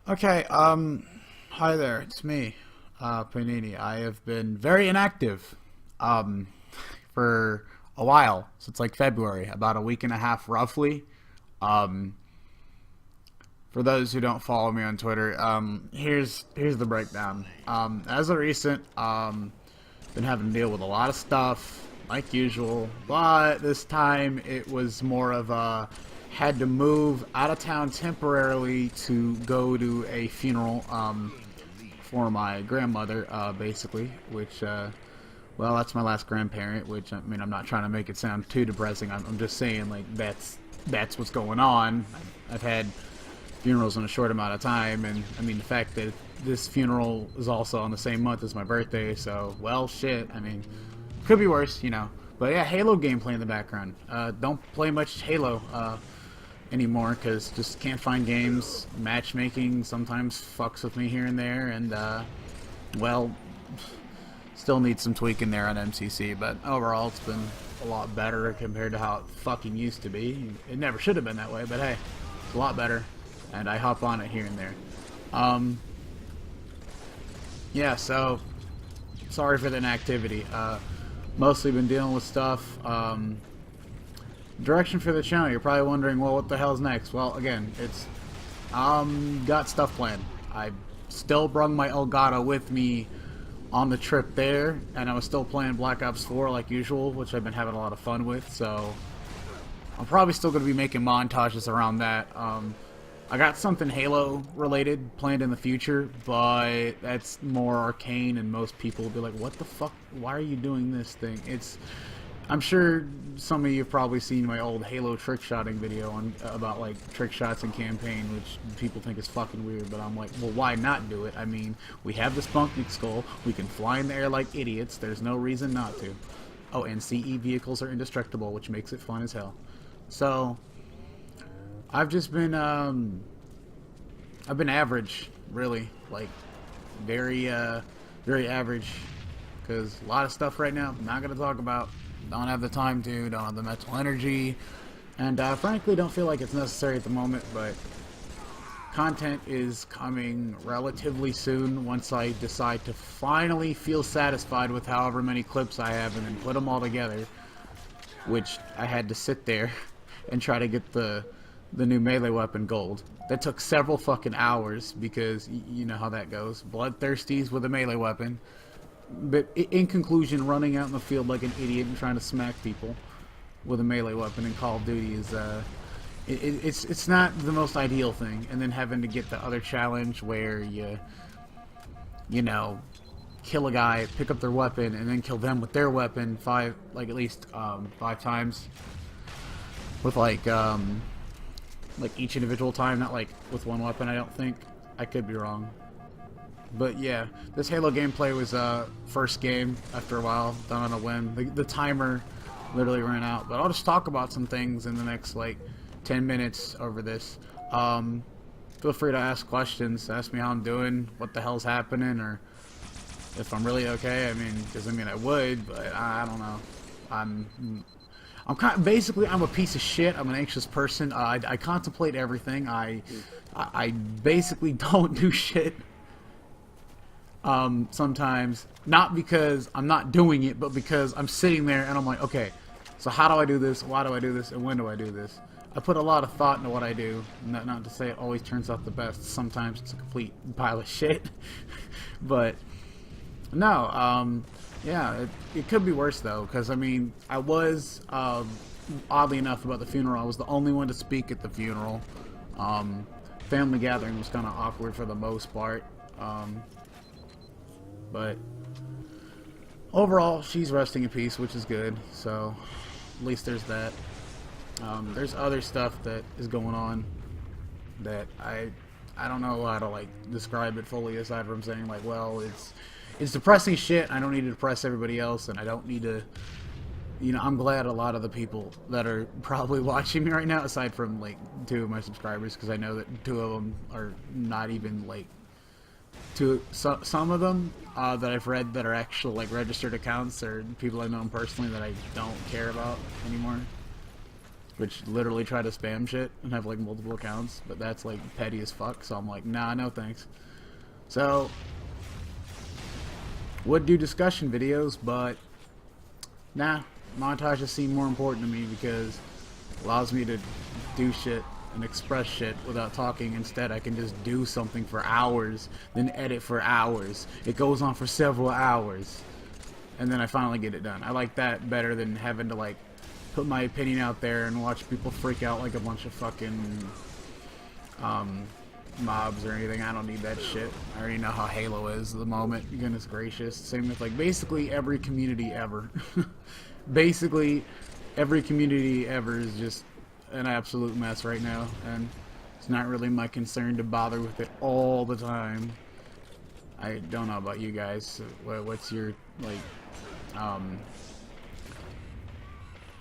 Okay, hi there, it's me, Panini. I have been very inactive, um, for a while, since like February, about a week and a half roughly. Um, for those who don't follow me on Twitter, here's the breakdown. As of recent, been having to deal with a lot of stuff, like usual, but this time it was more of a had to move out of town temporarily to go to a funeral for my grandmother, basically, which, well, that's my last grandparent, which, I mean, I'm not trying to make it sound too depressing. I'm just saying, like, that's what's going on. I've had funerals in a short amount of time, and I mean the fact that this funeral is also on the same month as my birthday, so well, shit. I mean, could be worse, you know. But yeah, Halo gameplay in the background. Don't play much Halo anymore because just can't find games. Matchmaking sometimes fucks with me here and there, and well, still need some tweaking there on MCC. But overall, it's been a lot better compared to how it fucking used to be. It never should have been that way, but hey, it's a lot better. And I hop on it here and there. Yeah, so sorry for the inactivity. Mostly been dealing with stuff. Direction for the channel. You're probably wondering, well, what the hell's next? Well, again, it's got stuff planned. I still brung my Elgato with me on the trip there, and I was still playing Black Ops 4 like usual, which I've been having a lot of fun with. So I'm probably still going to be making montages around that. I got something Halo related planned in the future, but that's more arcane, and most people will be like, what the fuck, why are you doing this thing? I'm sure some of you have probably seen my old Halo trick shotting video on about like trick shots in campaign, which people think is fucking weird, but I'm like, well, why not do it? I mean, we have the Spunknik skull, we can fly in the air like idiots, there's no reason not to. Oh, and CE vehicles are indestructible, which makes it fun as hell. So I've just been I've been average, really, like very very average, because a lot of stuff right now I'm not gonna talk about. Don't have the time to, don't have the mental energy, and frankly don't feel like it's necessary at the moment, but content is coming relatively soon once I decide to finally feel satisfied with however many clips I have and then put them all together, which I had to sit there and try to get the new melee weapon gold. That took several fucking hours because you know how that goes. Bloodthirsties with a melee weapon. But in conclusion, running out in the field like an idiot and trying to smack people with a melee weapon in Call of Duty is it's not the most ideal thing. And then having to get the other challenge where you know, kill a guy, pick up their weapon, and then kill them with their weapon at least 5 times with like each individual time, not like with one weapon. I don't think. I could be wrong. But yeah, this Halo gameplay was first game after a while, done on a whim. The timer literally ran out, but I'll just talk about some things in the next like 10 minutes over this. Feel free to ask questions, ask me how I'm doing, what the hell's happening, or if I'm really okay. I mean, because I mean I would, but I don't know. Basically I'm a piece of shit. I'm an anxious person. I contemplate everything. I basically don't do shit. Sometimes, not because I'm not doing it, but because I'm sitting there and I'm like, okay, so how do I do this, why do I do this, and when do I do this? I put a lot of thought into what I do, not to say it always turns out the best. Sometimes it's a complete pile of shit. But no, yeah, it could be worse though, because I mean, I was oddly enough, about the funeral, I was the only one to speak at the funeral. Family gathering was kind of awkward for the most part. But overall, she's resting in peace, which is good. So at least there's that. There's other stuff that is going on that I don't know how to like describe it fully, aside from saying like, well, it's depressing shit. I don't need to depress everybody else, and I don't need to. You know, I'm glad a lot of the people that are probably watching me right now, aside from like 2 of my subscribers, because I know that 2 of them are not even like. Some of them that I've read that are actual like registered accounts or people I know personally that I don't care about anymore. which literally try to spam shit and have like multiple accounts, but that's like petty as fuck, so I'm like, nah, no thanks. So would do discussion videos, but nah, montages seem more important to me because it allows me to do shit and express shit without talking. Instead, I can just do something for hours, then edit for hours. It goes on for several hours, and then I finally get it done. I like that better than having to like put my opinion out there and watch people freak out like a bunch of fucking mobs or anything. I don't need that shit. I already know how Halo is at the moment. Goodness gracious. Same with like basically every community ever. Basically every community ever is just an absolute mess right now, and it's not really my concern to bother with it all the time. I don't know about you guys. What's your like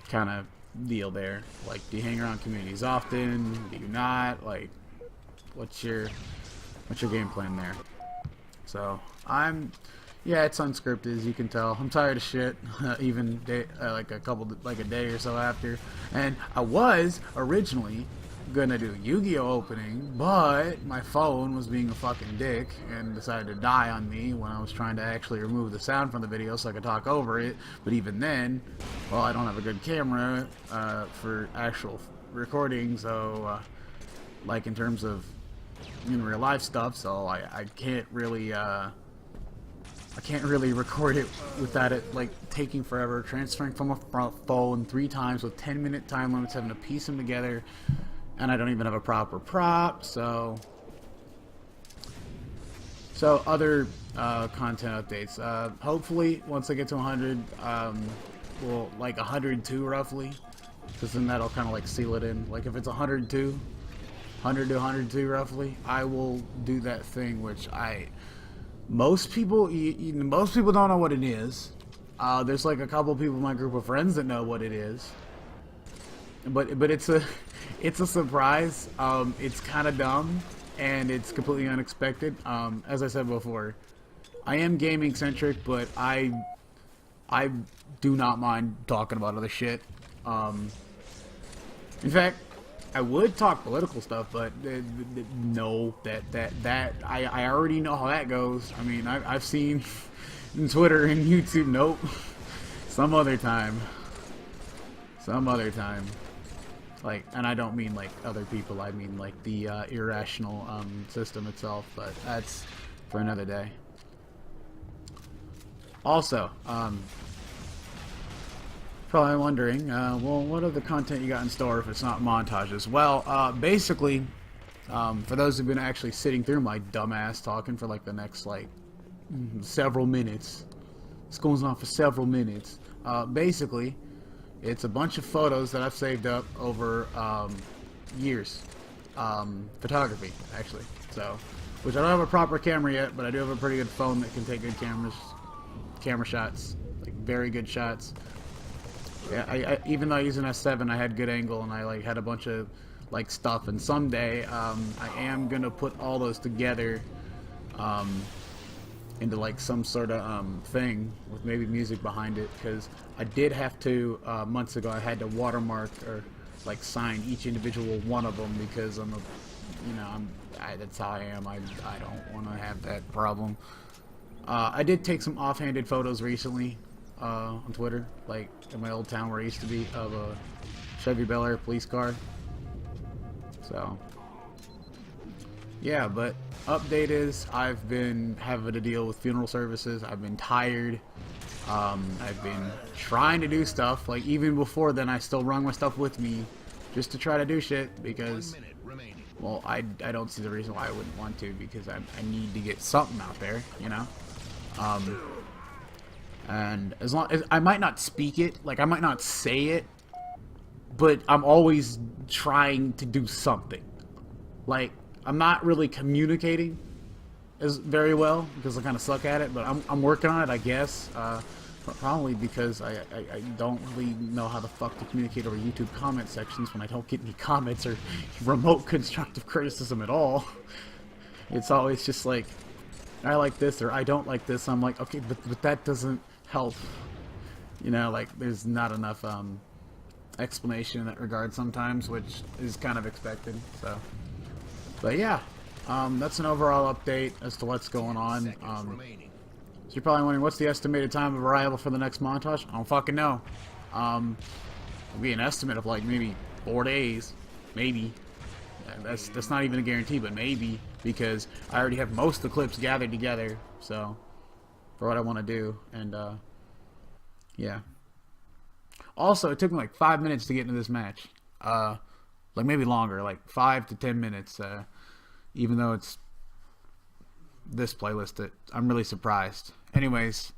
kind of deal there? Like, do you hang around communities often? Do you not? Like, what's your game plan there? So yeah, it's unscripted, as you can tell. I'm tired of shit, even like a day or so after. And I was originally gonna do Yu-Gi-Oh opening, but my phone was being a fucking dick and decided to die on me when I was trying to actually remove the sound from the video so I could talk over it. But even then, well, I don't have a good camera for actual recording, so like in terms of in real life stuff, so I can't really record it without it like taking forever, transferring from a phone 3 times with 10-minute time limits, having to piece them together, and I don't even have a proper prop. So other content updates. Hopefully once I get to 100, well, like 102 roughly, because then that'll kind of like seal it in. Like if it's 100 to 102 roughly, I will do that thing which most people don't know what it is. There's like a couple people in my group of friends that know what it is, but it's a surprise. It's kind of dumb and it's completely unexpected. As I said before, I am gaming centric, but I do not mind talking about other shit. In fact, I would talk political stuff, but no, that I already know how that goes. I mean, I've seen in Twitter and YouTube. Nope. Some other time. Like, and I don't mean like other people. I mean like the irrational system itself. But that's for another day. Also, probably wondering, well, what other content you got in store if it's not montages? Well, basically, for those who've been actually sitting through my dumbass talking for like the next like several minutes, this goes on for several minutes. Basically, it's a bunch of photos that I've saved up over years, photography actually. So, which I don't have a proper camera yet, but I do have a pretty good phone that can take good camera shots, like very good shots. Yeah, I even though I use an S7, I had good angle and I like had a bunch of like stuff. And someday, I am gonna put all those together into like some sort of thing with maybe music behind it. Because I did have to months ago. I had to watermark or like sign each individual one of them because I'm that's how I am. I don't want to have that problem. I did take some offhanded photos recently. On Twitter, like in my old town where I used to be, of a Chevy Bel Air police car. So yeah, but update is I've been having to deal with funeral services. I've been tired. I've been trying to do stuff. Like even before then, I still rung my stuff with me just to try to do shit because, well, I don't see the reason why I wouldn't want to, because I need to get something out there, you know. And as long as I might not speak it, like I might not say it, but I'm always trying to do something. Like I'm not really communicating as very well because I kind of suck at it, but I'm working on it, I guess. Probably because I don't really know how the fuck to communicate over YouTube comment sections when I don't get any comments or remote constructive criticism at all. It's always just like, I like this or I don't like this. I'm like, okay, but that doesn't help, you know. Like there's not enough explanation in that regard sometimes, which is kind of expected. So, but yeah, that's an overall update as to what's going on. So you're probably wondering, what's the estimated time of arrival for the next montage? I don't fucking know. It'll be an estimate of like maybe 4 days, maybe. That's not even a guarantee, but maybe, because I already have most of the clips gathered together. So for what I want to do, and yeah. Also, it took me like 5 minutes to get into this match. Like maybe longer, like 5 to 10 minutes. Even though it's this playlist, I'm really surprised. Anyways,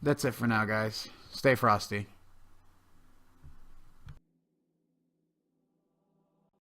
that's it for now, guys. Stay frosty.